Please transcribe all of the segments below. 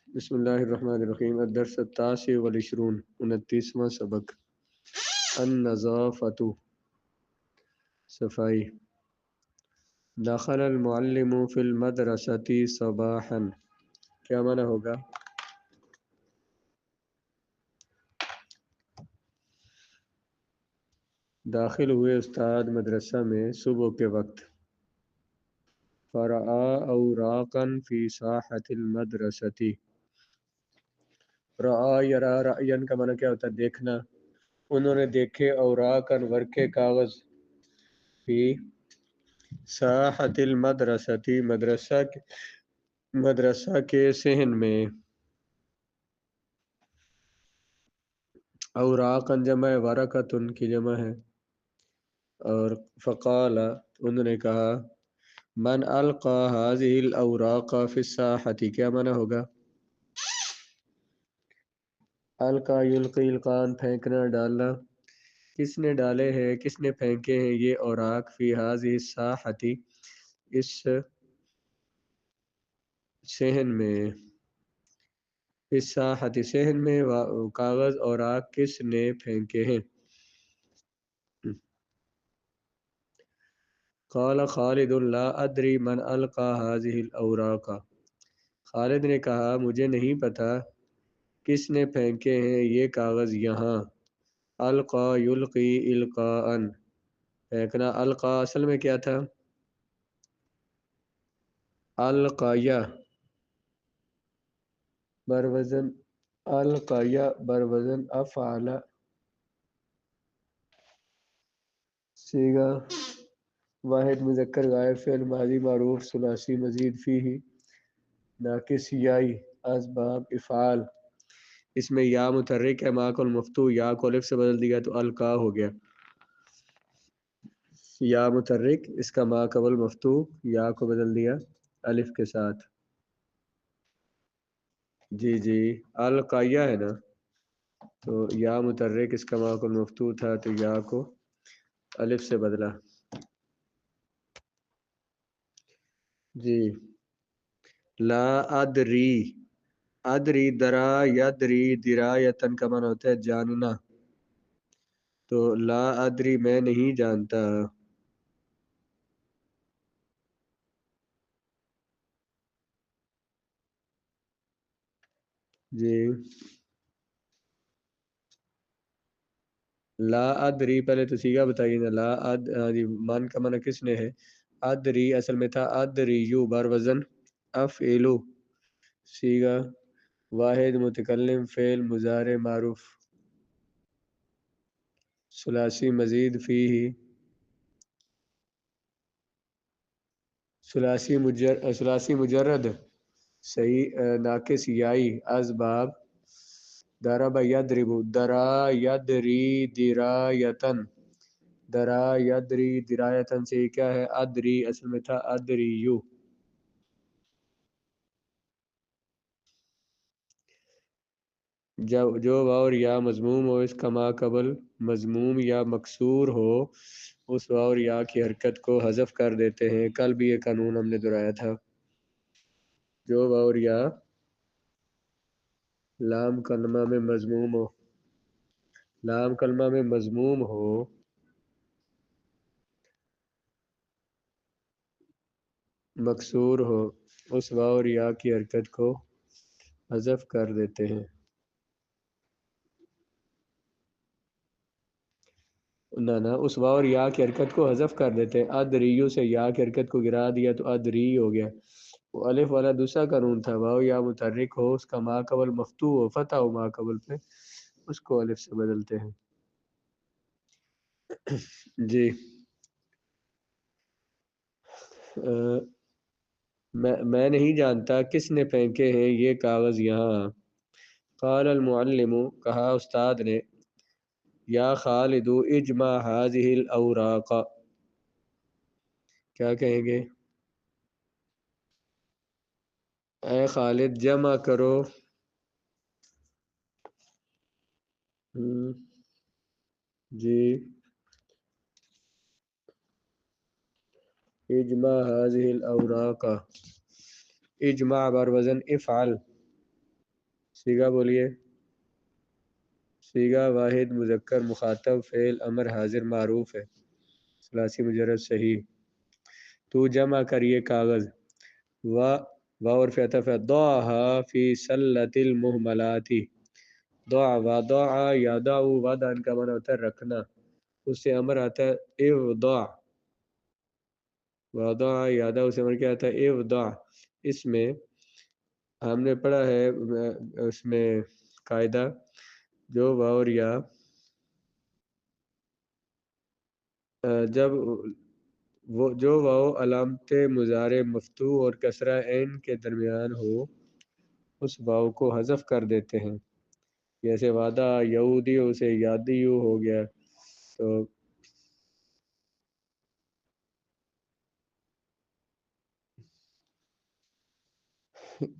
بسم اللہ الرحمن الرحیم الدرس التاسع والعشرون 29واں سبق النظافۃ صفائی دخل المعلم فی المدرسۃ صباحا کیا معنی ہوگا؟ داخل ہوئے استاد مدرسہ میں صبح کے وقت فرعا اوراقا فی ساحۃ المدرسۃ رعا یرا رعین کا معنی کیا ہوتا ہے؟ دیکھنا۔ انہوں نے دیکھے اوراقا ورقے کاغذ فی ساحۃ المدرسۃ مدرسہ کے صحن میں، اوراقن جمع ہے، ورقتن کی جمع ہے، اور فقال انہوں نے کہا من القى هذه الاوراق فی الساحۃ کیا معنی ہوگا؟ القا یلقی القان پھینکنا ڈالنا، کس نے ڈالے ہیں، کس نے پھینکے ہیں یہ اوراق فی هذه الساحۃ اس صحن میں، فی الساحۃ صحن میں کاغذ اوراق کس نے پھینکے ہیں؟ قال خالد لا ادری من القى هذه الاوراق خالد نے کہا مجھے نہیں پتا کس نے پھینکے ہیں یہ کاغذ یہاں۔ القا یلقی القاء پھینکنا، القا اصل میں کیا تھا؟ القایا بروزن القایا بروزن افعل، صیغہ واحد مذکر غائب، فعل ماضی معروف ثلاثی مزید فیہ ناقص یائی اسباب افعال، اس میں یا متحرک ہے، ما کو المفتوح یا کو الف سے بدل دیا تو القا ہو گیا۔ یا متحرک، اس کا ما قبل مفتوح یا کو بدل دیا الف کے ساتھ۔ جی القایا ہے نا، تو یا متحرک اس کا ما قبل مفتوح تھا تو یا کو الف سے بدلا۔ جی لا ادری، ادری درا یدری درایتن کا معنی ہوتا ہے جاننا، تو لا ادری میں نہیں جانتا۔ جی لا ادری پہلے تو سیگا بتائیے نا، جی من کا معنی کس نے ہے؟ ادری اصل میں تھا ادری یو بر وزن افعلو، سیگا واحد متکلم فعل مضارع معروف ثلاثی مزید فیہ ثلاثی مجرد صحیح ناقص یائی اسباب ضرب یضرب درا یدری درایتن، درا یدری درایتن سے کیا ہے؟ ادری اصل میں تھا ادری یو۔ جو واو اور یا مضموم ہو، اس کا ما قبل مضموم یا مکسور ہو، اس واو اور یا کی حرکت کو حذف کر دیتے ہیں۔ کل بھی یہ قانون ہم نے دہرایا تھا۔ جو واو اور یا لام کلمہ میں مضموم ہو، لام کلمہ میں مضموم ہو، مکسور ہو، اس واو اور یا کی حرکت کو حذف کر دیتے ہیں۔ نہ اس واو اور یا کی حرکت کو حذف کر دیتے ہیں۔ ادریو سے یا کی حرکت کو گرا دیا تو ادری ہو گیا۔ وہ الف والا دوسرا قانون تھا، واو یا متحرک ہو، اس کا ما قبل مفتوح ہو، فتح ہو ما قبل پہ، اس کو الف سے بدلتے ہیں۔ جی میں نہیں جانتا کس نے پھینکے ہیں یہ کاغذ یہاں۔ قال المعلم کہا استاد نے، یا خالد اجمع هذه الاوراق کیا کہیں گے؟ اے خالد جمع کرو جی اجمع هذه الاوراق، اجمع بر وزن افعل، سیگا بولیے. سیگا واحد مذکر مخاطب فعل امر حاضر معروف ہے. ثلاثی مجرد صحیح. تو جمع کر یہ کاغذ. و اور فعطف ضعها فی سلۃ المہملات. ضع وضع یضع وضع کا معنی ہوتا ہے رکھنا، اس سے امر آتا ہے اوضع. وضع یضع اس سے امر کیا آتا ہے اوضع. اس میں ہم نے پڑھا ہے اس میں قاعدہ جو واو اور یا جب وہ جو واو علامت مضارع مفتوح اور کسرہ عین کے درمیان ہو اس واو کو حذف کر دیتے ہیں. جیسے وعدہ یہودی سے یادیو ہو گیا.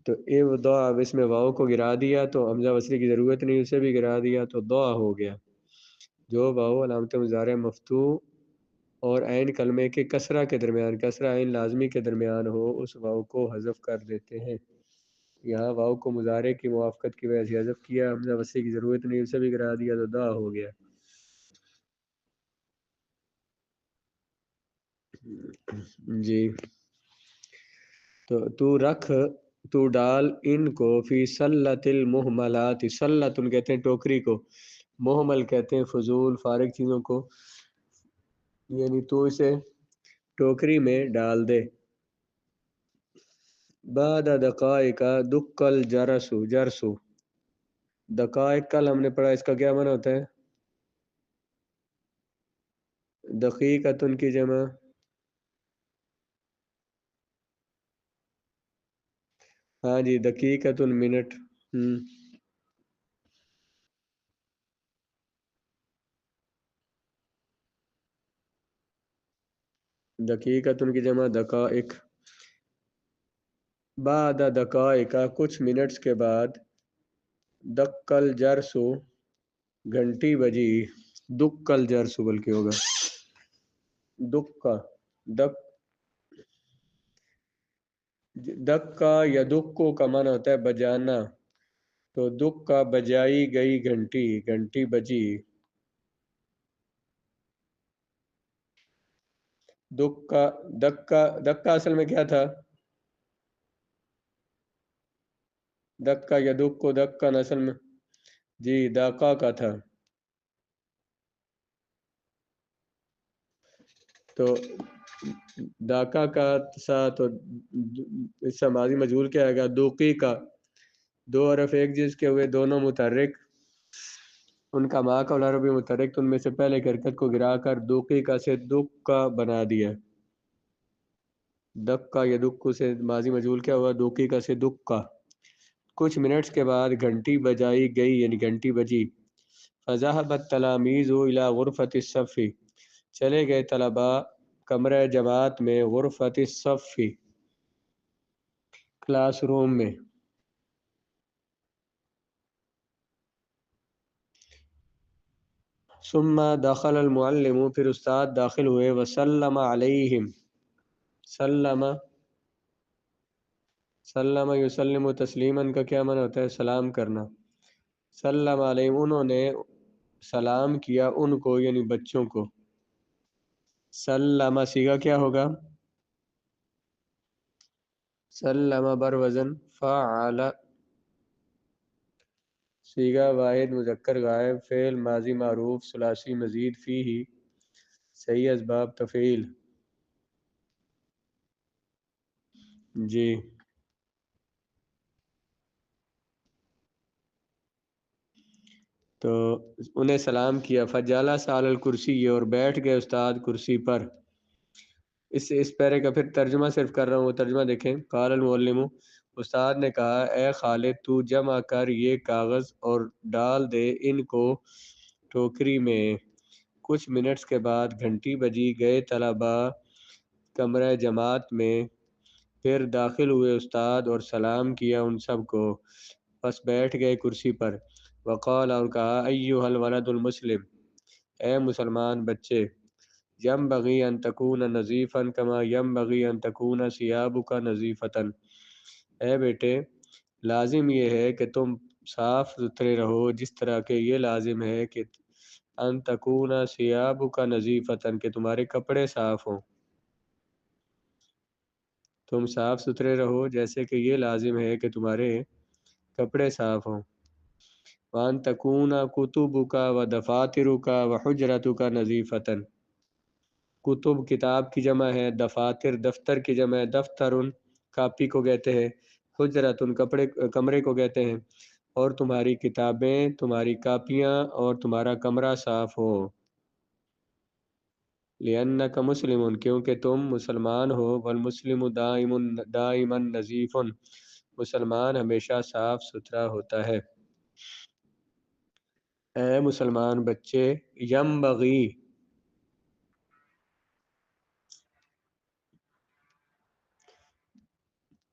تو اے دعا اب اس میں واو کو گرا دیا تو حمزہ وصلی کی ضرورت نہیں، اسے بھی گرا دیا تو دعا ہو گیا. جو واو علامت مضارع مفتوح اور عین کلمے کے کسرہ کے درمیان، کسرہ عین لازمی کے درمیان ہو اس واو کو حذف کر دیتے ہیں. یہاں واو کو مضارع کی موافقت کی وجہ سے حذف کیا، حمزہ وصلی کی ضرورت نہیں اسے بھی گرا دیا تو دعا ہو گیا. جی تو رکھ، تو ڈال ان کو فی سلۃ المہملات. سلۃ کہتے ہیں ٹوکری کو، محمل کہتے ہیں فضول فارغ چیزوں کو، یعنی تو اسے ٹوکری میں ڈال دے. بعد دقائق دق الجرس جرسو. دقائق کل ہم نے پڑھا، اس کا کیا معنی ہوتا ہے؟ دقیقتن کی جمع ہاں جی دقیقتن منٹ. دقیقتن کی جمع دقائق. بعد دقائق کچھ منٹس کے بعد، دقل جرسو گھنٹی بجی، دقل جرسو بلکہ ہوگا دکا دک دکا یا دکو کا معنی ہوتا ہے بجانا. تو دکا بجائی گئی گھنٹی، گھنٹی بجی. دکا دکا دکا اصل میں کیا تھا؟ دکا یا دکو دکا اصل میں جی داکا کا تھا. تو داکا کا ساتھ اس سے ماضی مجہول کیا آئے گا؟ دوقی کا. دو حرف ایک جس کے ہوئے دونوں متحرک، ان کا ماں کا العربی متحرک، تو ان میں سے پہلے کی حرکت کو گرا کر دوقی کا سے دک کا بنا دیا. دک کا یا دکو سے ماضی مجہول کیا ہوا؟ دوقی کا سے دک کا. کچھ منٹس کے بعد گھنٹی بجائی گئی یعنی گھنٹی بجی. فذهب التلاميذ الى غرفة الصف. چلے گئے طلباء کمرہ جماعت میں، غرفۃ الصف کلاس روم میں. ثم دخل المعلم پھر استاد داخل ہوئے، وسلم علیہم. سلم سلم یسلم تسلیما کا کیا معنی ہوتا ہے؟ سلام کرنا. سلم علیہم انہوں نے سلام کیا ان کو یعنی بچوں کو. سلم سیگا کیا ہوگا؟ سلم بر وزن فعل. صیغہ واحد مذکر غائب فعل ماضی معروف ثلاثی مزید فیہ صحیح اسباب تفعیل. جی تو انہیں سلام کیا. فجلس علی الکرسی اور بیٹھ گئے استاد کرسی پر. اس پیرے کا پھر ترجمہ صرف کر رہا ہوں، وہ ترجمہ دیکھیں. قال المعلم استاد نے کہا اے خالد تو جمع کر یہ کاغذ اور ڈال دے ان کو ٹوکری میں. کچھ منٹس کے بعد گھنٹی بجی، گئے طلباء کمرہ جماعت میں، پھر داخل ہوئے استاد اور سلام کیا ان سب کو، بس بیٹھ گئے کرسی پر. وقال اور کہا ایھا الولد المسلم اے مسلمان بچے، ینبغی ان تکون نظیفا کما ینبغی ان تکون ثیابک نظیفتا. اے بیٹے لازم یہ ہے کہ تم صاف ستھرے رہو، جس طرح کہ یہ لازم ہے کہ ان تکون ثیابک نظیفتن، کہ تمہارے کپڑے صاف ہوں. تم صاف ستھرے رہو جیسے کہ یہ لازم ہے کہ تمہارے کپڑے صاف ہوں. وان تکون کتبک و دفاترک و حجرتک نظیفتن. کتب کتاب کی جمع ہے، دفاتر دفتر کی جمع ہے، دفترن کاپی کو کہتے ہیں، حجرتن کمرے کو کہتے ہیں، اور تمہاری کتابیں، تمہاری کاپیاں اور تمہارا کمرہ صاف ہو. لِأَنَّكَ مسلم، کیونکہ تم مسلمان ہو. والمسلم دائما نظیف، مسلمان ہمیشہ صاف ستھرا ہوتا ہے. اے مسلمان بچے، ینبغی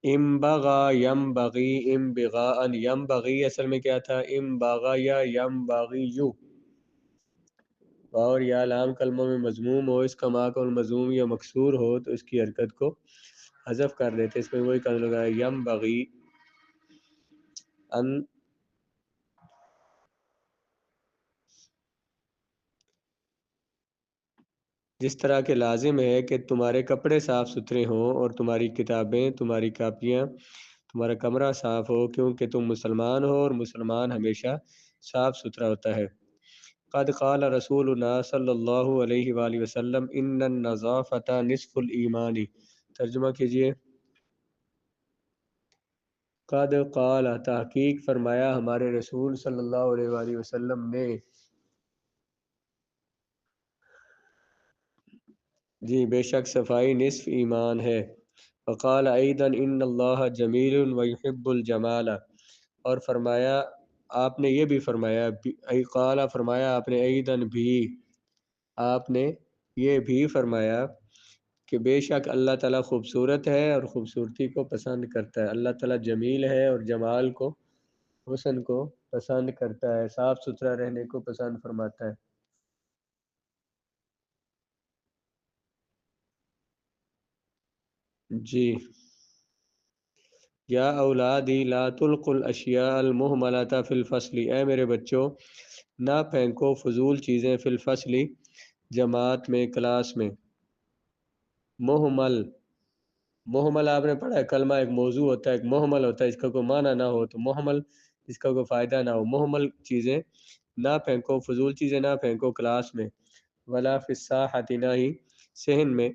امبغا ینبغی امبغاء، ینبغی اصل میں کیا تھا؟ امبغا یا ینبغی یو، اور یا لام کلمہ میں مضموم ہو، اس کا ماقبل مضموم یا مکسور ہو تو اس کی حرکت کو حذف کر دیتے. اس میں وہی کلمہ لگا ہے ینبغی ان، جس طرح کہ لازم ہے کہ تمہارے کپڑے صاف ستھرے ہوں اور تمہاری کتابیں، تمہاری کاپیاں، تمہارا کمرہ صاف ہو، کیونکہ تم مسلمان ہو اور مسلمان ہمیشہ صاف ستھرا ہوتا ہے. قد قال رسولنا صلی اللہ علیہ وآلہ وسلم ان النظافت نصف الایمان. ترجمہ کیجئے. قد قال، تحقیق فرمایا ہمارے رسول صلی اللہ علیہ وآلہ وسلم نے، جی بے شک صفائی نصف ایمان ہے. وقال ایضا ان اللہ جمیل ویحب الجمال، اور فرمایا آپ نے یہ بھی فرمایا، قال فرمایا آپ نے، ایضا بھی آپ نے یہ بھی فرمایا کہ بے شک اللہ تعالیٰ خوبصورت ہے اور خوبصورتی کو پسند کرتا ہے. اللہ تعالیٰ جمیل ہے اور جمال کو، حسن کو پسند کرتا ہے، صاف ستھرا رہنے کو پسند فرماتا ہے. جی. یا اولادی لا تلقوا الاشیاء المہملۃ فی الفصل، اے میرے بچوں نہ پھینکو فضول چیزیں فی الفصل، جماعت میں، کلاس میں. محمل، محمل آپ نے پڑھا ہے، کلمہ ایک موضوع ہوتا ہے، ایک محمل ہوتا ہے، اس کا کوئی معنی نہ ہو تو محمل، اس کا کوئی فائدہ نہ ہو. محمل چیزیں نہ پھینکو، فضول چیزیں نہ پھینکو کلاس میں. ولا فی الساحۃ، نہ ہی صحن میں.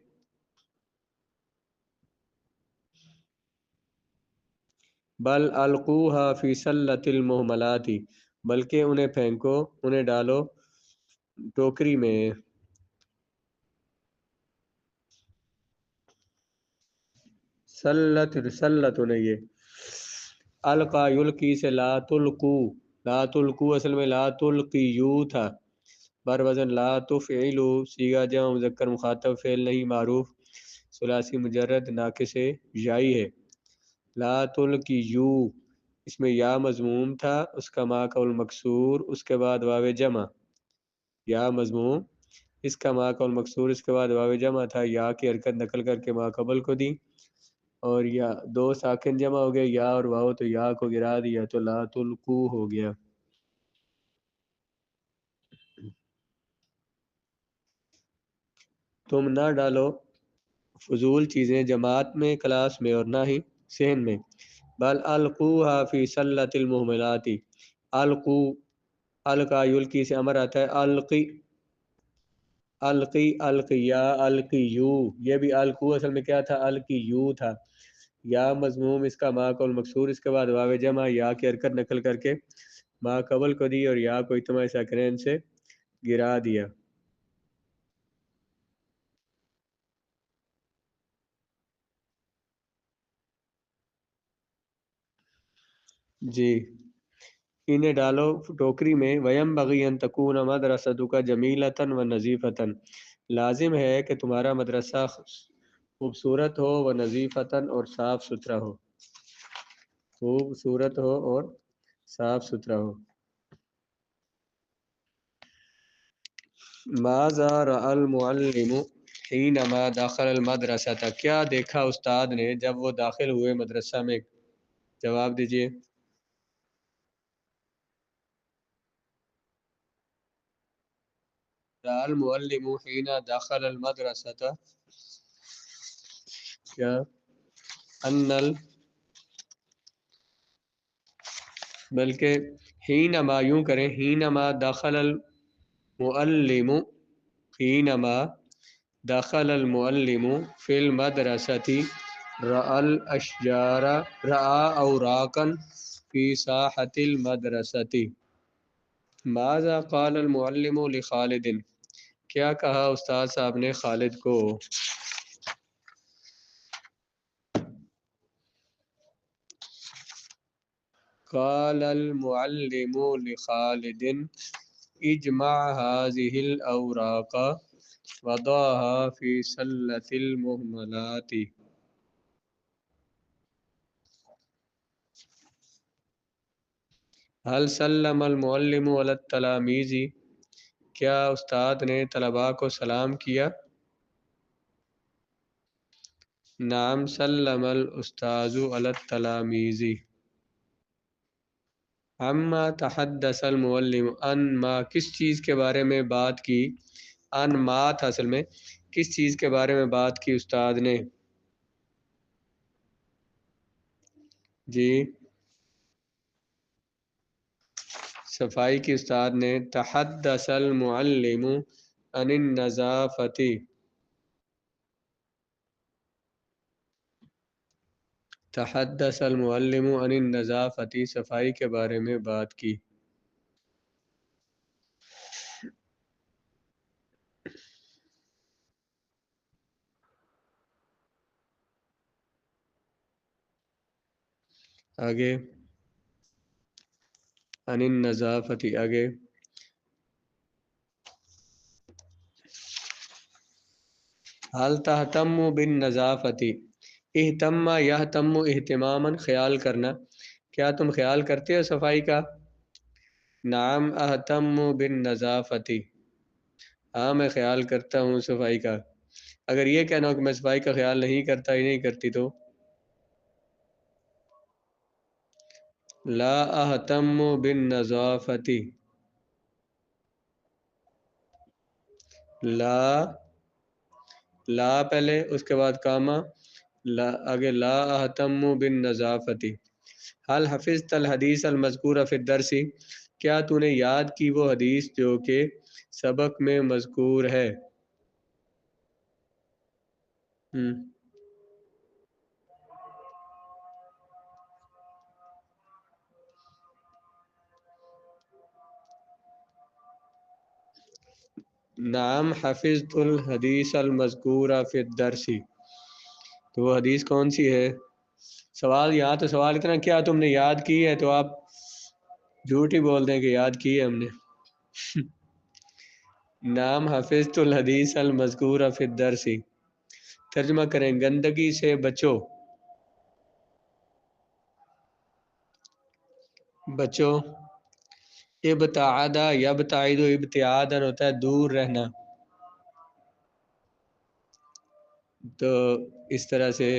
بل القوها فی سلۃ المہملات، بلکہ انہیں پھینکو، انہیں ڈالو ٹوکری میں. سلت، سلت انہیں، یہ القا یلقی سے لا تلقو، لا تلقو اصل میں لا تلقیو تھا، بر وزن لا تفعلو، صیغہ جمع مذکر مخاطب، فعل نہیں معروف ثلاثی مجرد ناقص یائی ہے. لا تلقیو، اس میں یا مضموم تھا، اس کا ما قبل مکسور، اس کے بعد واو جمع. یا مضموم، اس کا ما قبل مکسور، اس کے بعد واو جمع تھا، یا کی حرکت نقل کر کے ما قبل کو دی، اور یا دو ساکن جمع ہو گئے یا اور واو، تو یا کو گرا دیا تو لا تلقو ہو گیا. تم نہ ڈالو فضول چیزیں جماعت میں، کلاس میں، اور نہ ہی صحن میں. بل القوها فی سلۃ المہملات، القو، القا یلقی سے امر آتا ہے، القی، القی، القیا، القیو، یہ بھی القو اصل میں کیا تھا؟ القیو تھا. یا مضموم، اس کا ما قبل مکسور، اس کے بعد واو جمع، یا کی حرکت نقل کر کے ما قبل کو دی اور یا کو اجتماع ساکنین سے گرا دیا. جی. انہیں ڈالو ٹوکری میں. وَيَنبَغِي أَن تَكُونَ مَدْرَسَتُكَ جَمِيلَةً وَنَظِيفَةً، لازم ہے کہ تمہارا مدرسہ خوبصورت ہو، وَنَظِيفَةً، اور صاف ستھرا ہو، خوبصورت ہو اور صاف ستھرا ہو. ماذا رأى المعلم حينما دخل المدرسة، کیا دیکھا استاد نے جب وہ داخل ہوئے مدرسہ میں؟ جواب دیجئے. رأى المعلم حين دخل المدرسة کیا بلکہ حینما یوں کریں حینما دخل المعلم حینما دخل المعلم فی المدرسة رأى الاشجار رأى اوراقا فی ساحة المدرسة ماذا قال المعلم لخالد کیا کہا استاد صاحب نے خالد کو قال المعلم لخالد اجمع هذه الأوراق وضعها في سلة المهملات هل سلم المعلم على التلاميذ کیا استاد نے طلباء کو سلام کیا نعم سلم الاستاذ على التلاميذ اما تحدث المعلم ان ما کس چیز کے بارے میں بات کی ان ما تھا اصل میں کس چیز کے بارے میں بات کی استاد نے جی صفائی کی استاد نے تحدث المعلم عن النظافة تحدث المعلم عن النظافة صفائی کے بارے میں بات کی آگے عن النظافة آگے حل تہتم بالنظافة اہتم یہتم اہتماما خیال کرنا کیا تم خیال کرتے ہو صفائی کا نعم اہتم بالنظافة ہاں میں خیال کرتا ہوں صفائی کا اگر یہ کہنا ہو کہ میں صفائی کا خیال نہیں کرتا ہی نہیں کرتی تو لا اہتم بالنظافة لا پہلے اس کے بعد کاما لا آگے لا اہتم بالنظافة حل حفظت الحدیث المذکور فی الدرس کیا تو نے یاد کی وہ حدیث جو کہ سبق میں مذکور ہے نعم حفظت الحدیث المذکور فی الدرس تو وہ حدیث کون سی ہے سوال یہاں تو سوال اتنا کیا تم نے یاد کی ہے تو آپ جھوٹ ہی بول دیں کہ یاد کی ہے ہم نے نعم حفظت الحدیث المذکور فی الدرس ترجمہ کریں گندگی سے بچو ابتعادا یبتعد ابتعادا ہوتا ہے دور رہنا تو اس طرح سے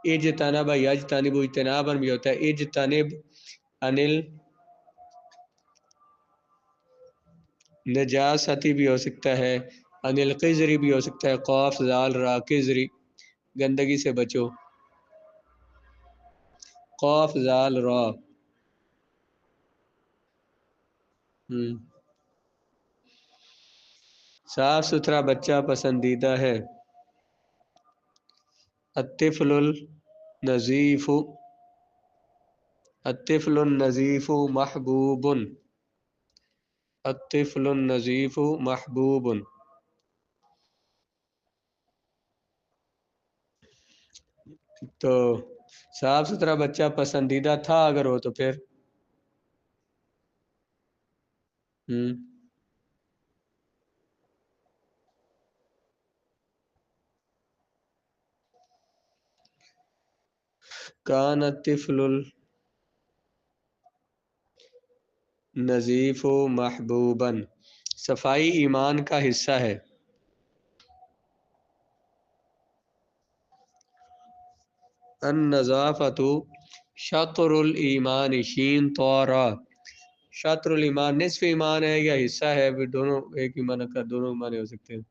اجتنب یجتنب اجتنابا بھی ہوتا ہے اجتنب انل نجاستی بھی ہو سکتا ہے انل قذری بھی ہو سکتا ہے قاف زال را قذری گندگی سے بچو قاف زال را صاف ستھرا بچہ پسندیدہ ہے الطفل النظیف الطفل النظیف محبوب الطفل النظیف محبوب تو صاف ستھرا بچہ پسندیدہ تھا اگر ہو تو پھر کان الطفل النظیف محبوبا صفائی ایمان کا حصہ ہے النظافت شطر الایمان شین طورا شطر الایمان نصف ایمان ہے یا حصہ ہے؟ پھر دونوں ایک ایمان کا دونوں معنی ہو سکتے ہیں۔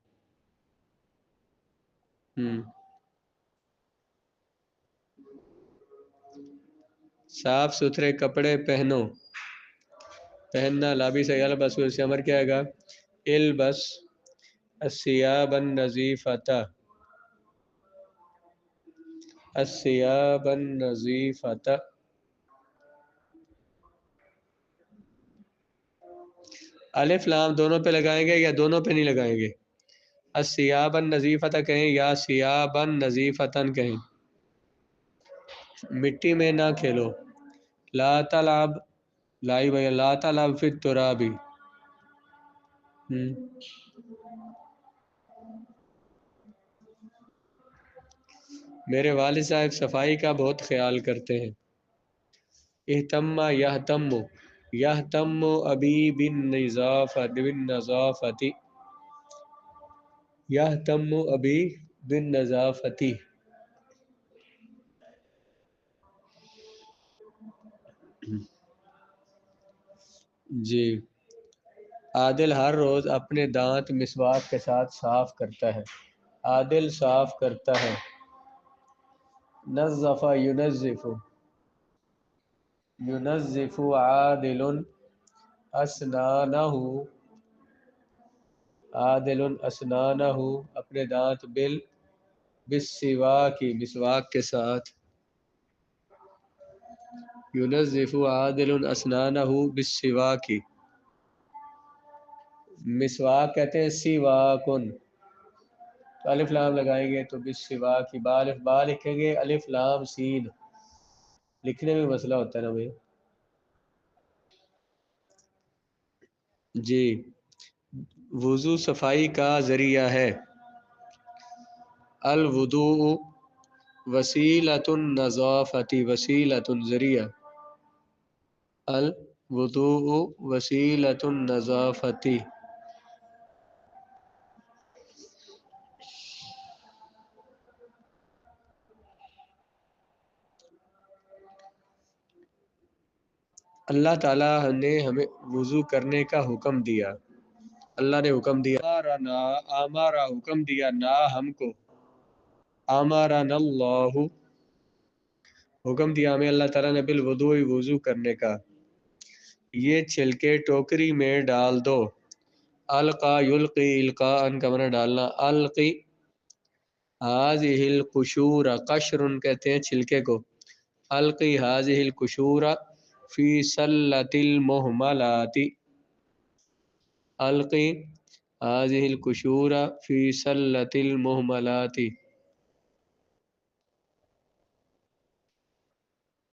صاف ستھرے کپڑے پہنو، پہننا لابی سے یلبس سے امر کیا ہے گا؟ البس الثیاب النظیفۃ، الثیاب النظیفۃ۔ الف لام دونوں پہ لگائیں گے یا دونوں پہ نہیں لگائیں گے؟ الثیاب النظیفۃ کہیں یا ثیابا نظیفتن کہیں؟ مٹی میں نہ کھیلو، لا تلعب، لائی بھائی لا تلعب فی التراب۔ میرے والد صاحب صفائی کا بہت خیال کرتے ہیں۔ اہتم یہتم، یہتم ابی بالنظافۃ، یہتم ابی بالنظافۃ۔ جی، عادل ہر روز اپنے دانت مسواک کے ساتھ صاف کرتا ہے۔ عادل صاف کرتا ہے۔ نظف ینظف، ینظف عادل اسنانہ، عادل اسنانہ اپنے دانت بالسواک مسواک کے ساتھ۔ ینظف عادل اسنانہ بالسواک، مسواک کہتے ہیں سواکن، تو الف لام لگائیں گے تو بالسواک، با لکھیں گے الف لام سین، لکھنے میں مسئلہ ہوتا ہے نا بھائی۔ جی، وضو صفائی کا ذریعہ ہے۔ الوضوء وسیلۃ النظافۃ، وسیلۃ ذریعہ، الوضوء وسیلۃ النظافۃ۔ اللہ تعالیٰ نے ہمیں وضو کرنے کا حکم دیا، اللہ نے حکم دیا، آمارا حکم دیا، نا ہم کو، آمارنا اللہ حکم دیا ہمیں اللہ تعالیٰ نے بالوضوء وضو کرنے کا۔ یہ چھلکے ٹوکری میں ڈال دو، القا یلقی القاء کا معنی ڈالنا، القی ہذہ القشور، قشر کہتے ہیں چھلکے کو، القی ہذہ القشور فی سلۃ المہملات، القی هذه القشور فی سلۃ المہملات۔